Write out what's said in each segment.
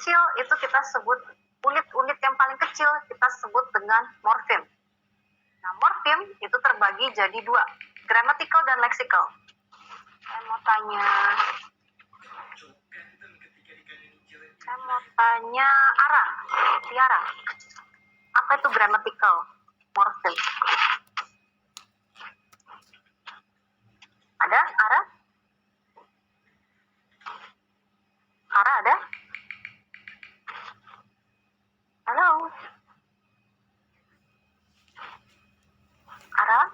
kecil itu kita sebut, unit-unit yang paling kecil kita sebut dengan morfem. Nah, morfem itu terbagi jadi dua, grammatical dan lexical. Saya mau tanya Tiara, apa itu grammatical morfem? Ada? Ara ada? Halo? Ara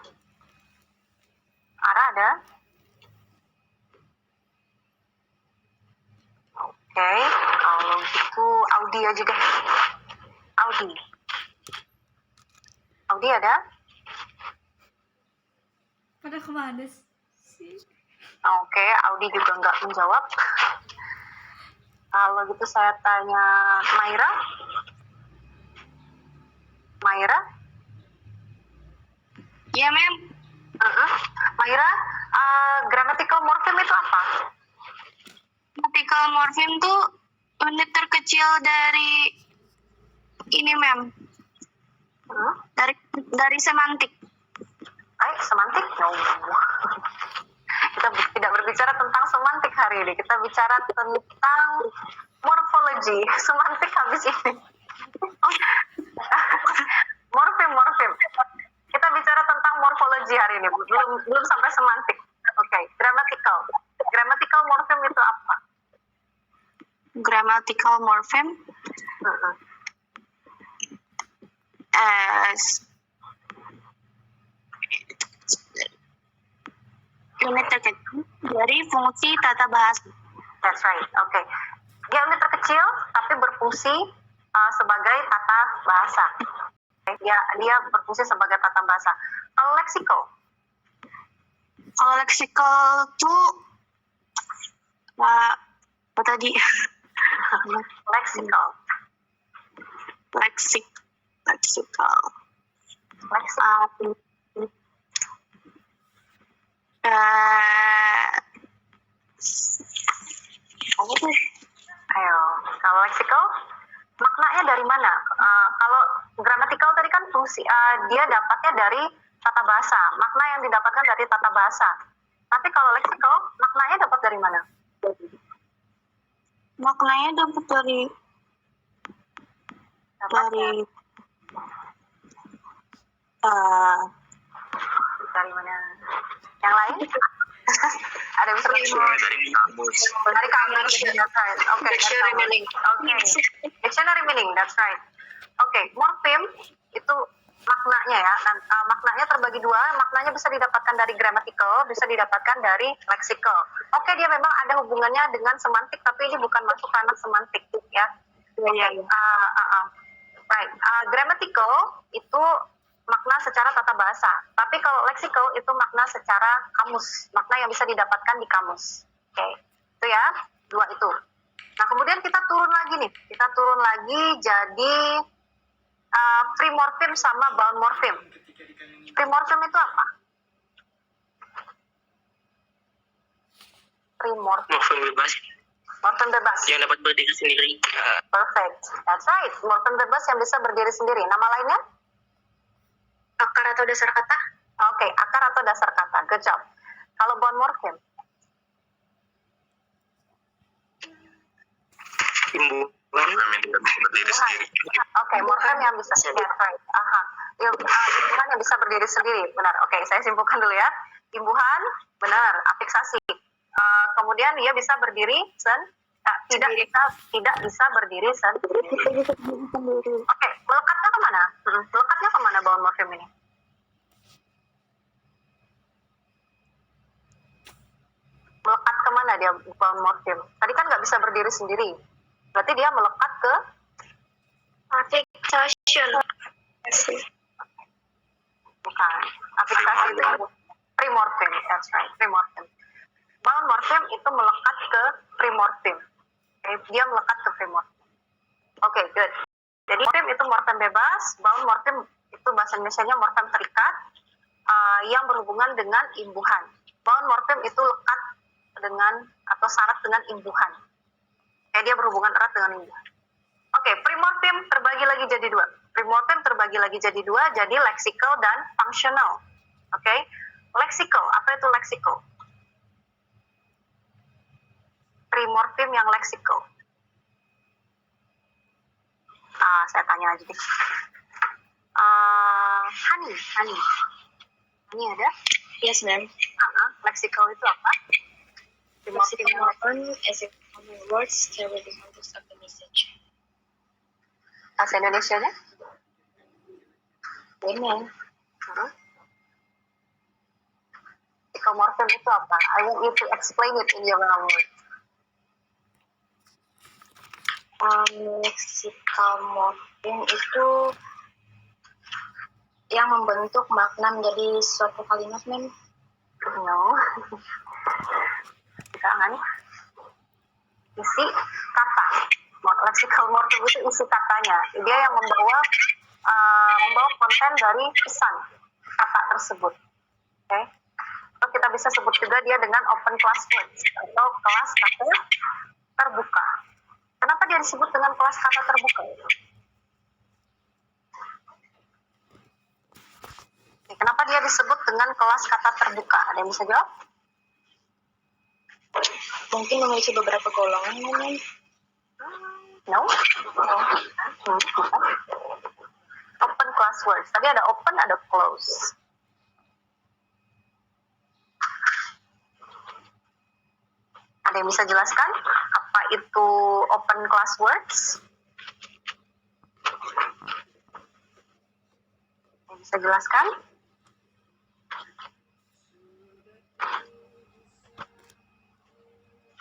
ada? Oke, kalau gitu Audi aja deh. Audi ada? Pada kemana sih? Oke, Audi juga nggak menjawab. Kalau gitu saya tanya Maira. Ya, Mem. Maira, grammatical morphem itu apa? Grammatical morphem tuh unit terkecil dari ini, Mem. Dari semantik. Semantik? No. Kita tidak berbicara tentang semantik hari ini. Kita bicara tentang morfologi. Semantik habis ini. Morfem. Kita bicara tentang morfologi hari ini. Belum sampai semantik. Oke, grammatical. Grammatical morphem itu apa? Grammatical morphem unit terkecil dari fungsi tata bahasa. That's right. Oke. Dia unit terkecil tapi berfungsi sebagai tata bahasa. Dia berfungsi sebagai tata bahasa. Kalau lexical tuh apa tadi? lexical. Ayo, kalau lexical maknanya dari mana? Kalau grammatical tadi kan fungsi dia dapatnya dari tata bahasa, makna yang didapatkan dari tata bahasa. Tapi kalau lexical maknanya dapat dari mana? Maknanya dapat dari mana? Yang lain? Ada bisa dari kamus. Dari kamus, that's right. Okay, dictionary meaning. Okay, dictionary meaning, that's right. Okay, morphem itu maknanya ya. Maknanya terbagi dua. Maknanya bisa didapatkan dari grammatical, bisa didapatkan dari lexical. Oke, dia memang ada hubungannya dengan semantik, tapi ini bukan masuk ranah semantik, ya. Right. Grammatical itu makna secara tata bahasa. Tapi kalau lexical itu makna secara kamus, makna yang bisa didapatkan di kamus. Oke, itu ya, dua itu. Nah, kemudian kita turun lagi nih. Kita turun lagi jadi free morphem sama bound morphem. Free morphem itu apa? Free morphem. Morphem bebas. Yang dapat berdiri sendiri. Perfect. That's right. Morphem bebas yang bisa berdiri sendiri. Nama lainnya? Akar atau dasar kata? Oke, akar atau dasar kata. Good job. Kalau bound morphem? Imbuhan yang tidak bisa berdiri sendiri. Oke, morphem yang bisa. That's right. Imbuhan yang bisa berdiri sendiri. Benar. Oke, saya simpulkan dulu ya. Imbuhan, benar. Afiksasi. Kemudian dia bisa berdiri tidak bisa berdiri sendiri. Oke, melekatnya kemana? Melekatnya kemana bound morphem ini? Melekat kemana dia bound morphem? Tadi kan nggak bisa berdiri sendiri. Berarti dia melekat ke affixation. Bukan. Afiksasi itu primorphem. That's right, primorphem. Bound morphem itu melekat ke primorphem. Dia melekat ke primorphem. Oke, good. Jadi morphem itu morphem bebas, bound morphem itu bahasa Indonesianya morphem terikat yang berhubungan dengan imbuhan. Bound morphem itu lekat dengan atau syarat dengan imbuhan. Dia berhubungan erat dengan imbuhan. Primorfem terbagi lagi jadi dua. Primorfem terbagi lagi jadi dua, jadi lexical dan functional. Oke, lexical, apa itu lexical? Primorfem yang lexical. Saya tanya aja deh. Honey ada? Yes, ma'am. Lexical itu apa? Primorfem yang Lexical is a common words carry the context of the message. bahasa Indonesianya? Women. Lexicomorphem itu apa? I want you to explain it in your own words. Lexicomorphem itu yang membentuk makna menjadi suatu kalimat, ma'am. No. Jangan. Isi kata. Lexical morphem itu isi katanya. Dia yang membawa konten dari pesan kata tersebut. Oke. Atau kita bisa sebut juga dia dengan open class words atau kelas kata terbuka. Kenapa dia disebut dengan kelas kata terbuka? Kenapa dia disebut dengan kelas kata terbuka? Ada yang bisa jawab? Mungkin memiliki beberapa golongan, ma'am. No? Open class words. Tadi ada open, ada close. Ada yang bisa jelaskan apa itu open class words? Yang bisa jelaskan?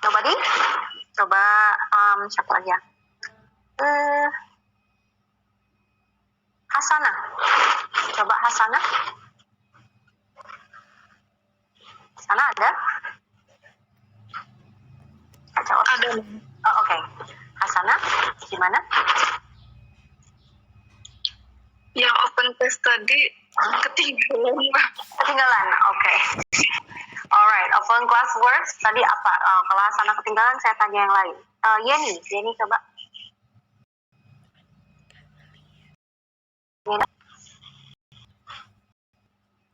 Nobody? Coba siapa lagi ya? Hasana. Coba Hasana. Hasana ada? Ada. Oh, oke. Hasana, gimana? Yang open class tadi ketinggalan, Mbak. Ketinggalan, oke. Alright, open class words tadi apa? Kalau Hasana ketinggalan, saya tanya yang lain. Yeni coba.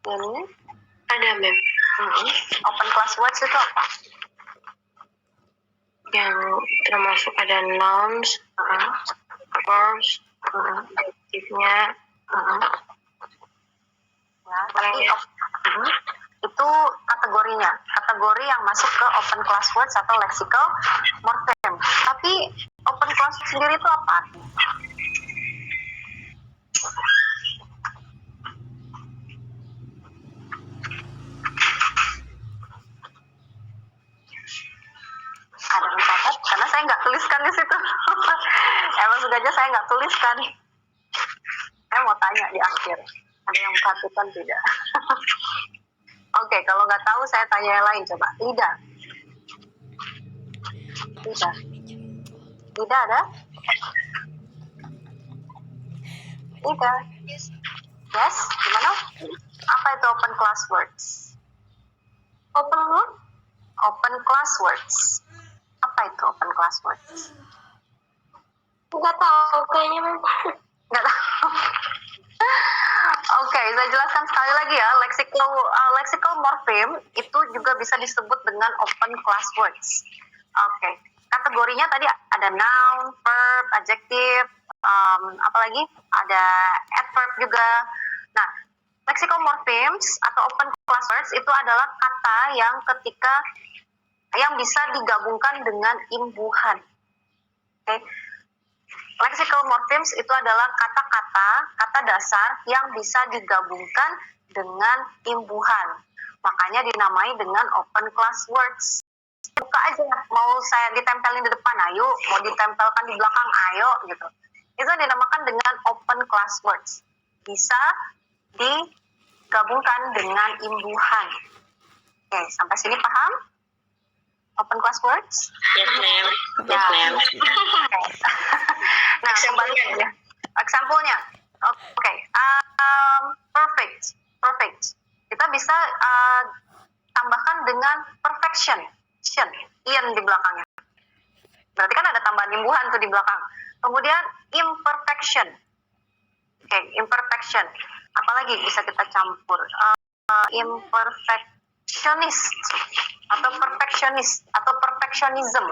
Yeni? Ada, ma'am. Open class words itu apa? Yang termasuk ada nouns, verbs, adjektifnya. Ya, tapi itu kategorinya. Kategori yang masuk ke open class words atau lexical morphem. Tapi open class sendiri itu apa? Ada yang catat? Karena saya nggak tuliskan di situ. Emang sengaja saya nggak tuliskan. Saya mau tanya di akhir. Ada yang perhatikan tidak? Oke, kalau nggak tahu saya tanya yang lain coba. Lida ada? Lida? Yes? Gimana? Apa itu open class words? Open class words. Apa itu open class words? Nggak tahu kayaknya, ma'am. Nggak tahu. Oke, saya jelaskan sekali lagi ya. Lexical morphem itu juga bisa disebut dengan open class words. Oke, kategorinya tadi ada noun, verb, adjective, apalagi ada adverb juga. Nah, lexical morphemes atau open class words itu adalah kata yang bisa digabungkan dengan imbuhan. Oke. Lexical morphemes itu adalah kata dasar yang bisa digabungkan dengan imbuhan. Makanya dinamai dengan open class words. Buka aja, mau saya ditempelin di depan, ayo. Mau ditempelkan di belakang, ayo. Gitu. Itu dinamakan dengan open class words. Bisa digabungkan dengan imbuhan. Oke, sampai sini paham? Open class words? Yes, ma'am. Yes, ma'am. Okay. Nah, kembali ya. Example-nya. Oke. Perfect. Kita bisa tambahkan dengan perfection. In di belakangnya. Berarti kan ada tambahan imbuhan tuh di belakang. Kemudian imperfection. Oke, imperfection. Apalagi bisa kita campur. Imperfectionist atau perfectionist atau perfectionism.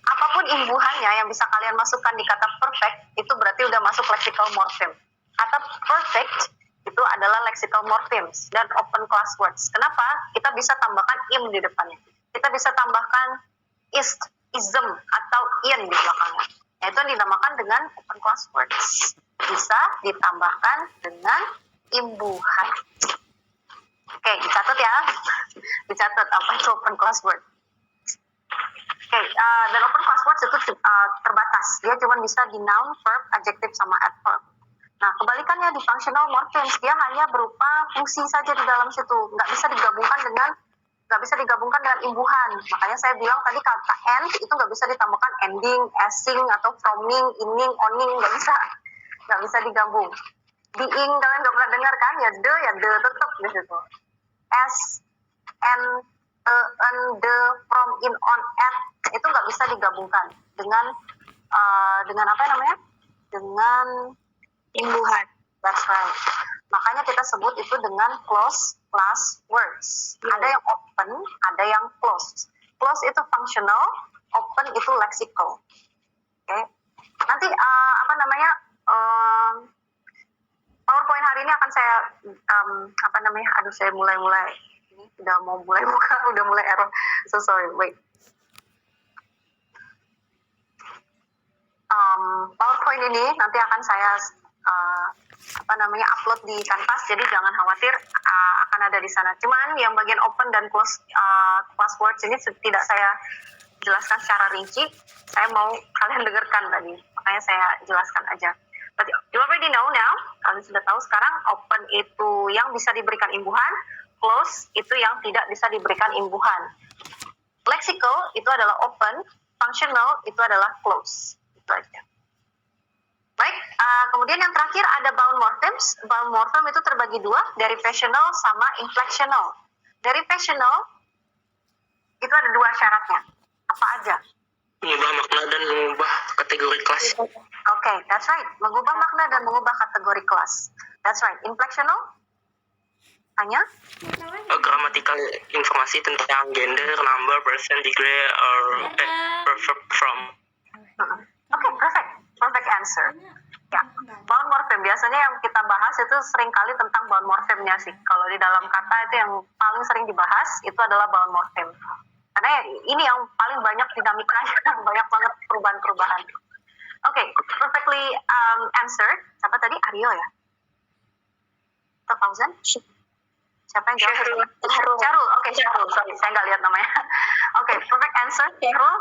Apapun imbuhannya yang bisa kalian masukkan di kata perfect, itu berarti udah masuk lexical morphem. Kata perfect itu adalah lexical morphems dan open class words. Kenapa? Kita bisa tambahkan im di depannya. Kita bisa tambahkan ist, ism, atau in di belakangnya. Itu yang dinamakan dengan open class words. Bisa ditambahkan dengan imbuhan. Oke, dicatat ya. Dicatat apa itu open class word. Oke, dan open class words itu terbatas. Dia cuma bisa di noun, verb, adjective, sama adverb. Nah, kebalikannya di functional morphemes, dia hanya berupa fungsi saja di dalam situ. Nggak bisa digabungkan dengan imbuhan. Makanya saya bilang tadi kata end itu nggak bisa ditambahkan ending, asing, atau froming, inning, owning, nggak bisa digabung. Being kalian nggak pernah dengar kan? Ya de tetap di situ. As, and, the, from, in, on, at itu nggak bisa digabungkan dengan apa namanya? Dengan imbuhan. That's right. Makanya kita sebut itu dengan close class words. Ada yang open, ada yang close. Close itu functional, open itu lexical. Oke. Nanti PowerPoint hari ini akan saya saya mulai ini udah mau mulai buka, udah mulai error. So sorry, wait. PowerPoint ini nanti akan saya upload di Canvas, jadi jangan khawatir, akan ada di sana. Cuman yang bagian open dan close class words ini tidak saya jelaskan secara rinci. Saya mau kalian dengarkan tadi, makanya saya jelaskan aja. But you already know now, kalian sudah tahu sekarang open itu yang bisa diberikan imbuhan, close itu yang tidak bisa diberikan imbuhan. Lexical itu adalah open, functional itu adalah close. Itu aja. Baik, kemudian yang terakhir ada bound morphemes. Bound morphem itu terbagi dua, derivational sama inflectional. Derivational itu ada dua syaratnya. Apa aja? Mengubah makna dan mengubah kategori kelas. Okay, that's right. Mengubah makna dan mengubah kategori kelas. That's right. Inflectional hanya Gramatikal informasi tentang gender, number, person, degree, or perfect from. Okay, perfect. Perfect answer. Ya, bound morphem biasanya yang kita bahas itu seringkali tentang bound morphemnya sih. Kalau di dalam kata itu yang paling sering dibahas itu adalah bound morphem. Karena ini yang paling banyak dinamikanya, banyak banget perubahan-perubahan. Okay, perfectly answered. Siapa tadi? Aryo ya? Atau Fauzan? Siapa yang jawab? Syahrul. Oke, Syahrul. Sorry, saya nggak lihat namanya. Oke, perfect answer. Syahrul.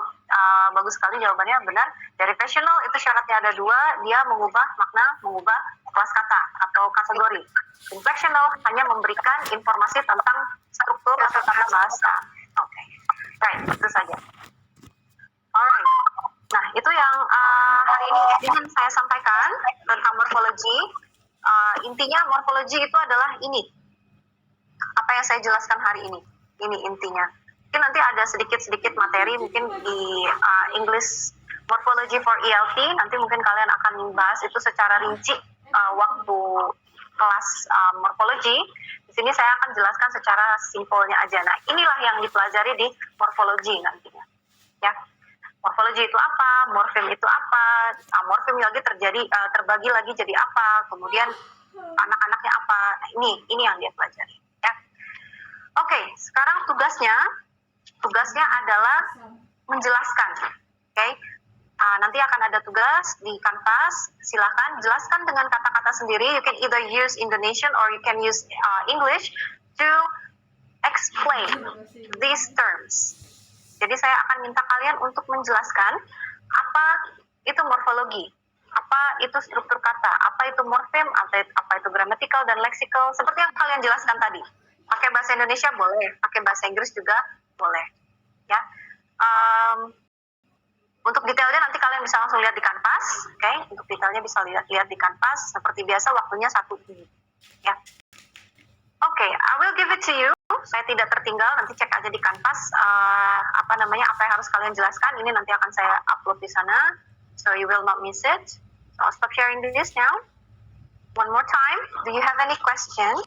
Bagus sekali jawabannya, benar. Derivational itu syaratnya ada dua. Dia mengubah makna, mengubah kelas kata atau kategori. Inflectional hanya memberikan informasi tentang struktur atau tata bahasa. Oke. Right, itu saja. Alright. Nah, itu yang hari ini ingin saya sampaikan tentang morfologi. Intinya morfologi itu adalah ini. Apa yang saya jelaskan hari ini. Ini intinya. Mungkin nanti ada sedikit-sedikit materi mungkin di English Morphology for ELT. Nanti mungkin kalian akan bahas itu secara rinci waktu kelas morfologi. Di sini saya akan jelaskan secara simpelnya aja. Nah, inilah yang dipelajari di morfologi nantinya. Ya. Morfologi itu apa? Morfem itu apa? Morfem lagi terbagi lagi jadi apa? Kemudian anak-anaknya apa? Nah, ini yang dia pelajari. Ya. Oke, sekarang tugasnya adalah menjelaskan. Oke. Nanti akan ada tugas di Canvas. Silakan jelaskan dengan kata-kata sendiri. You can either use Indonesian or you can use English to explain these terms. Jadi saya akan minta kalian untuk menjelaskan apa itu morfologi, apa itu struktur kata, apa itu morfem, apa itu grammatical dan lexical. Seperti yang kalian jelaskan tadi. Pakai bahasa Indonesia boleh, pakai bahasa Inggris juga boleh. Ya. Untuk detailnya nanti kalian bisa langsung lihat di Canvas, oke? Untuk detailnya bisa lihat di Canvas. Seperti biasa waktunya 1 menit, ya. Oke, I will give it to you. Saya tidak tertinggal. Nanti cek aja di Canvas apa yang harus kalian jelaskan. Ini nanti akan saya upload di sana. so you will not miss it. So I'll stop sharing this now. One more time. Do you have any question?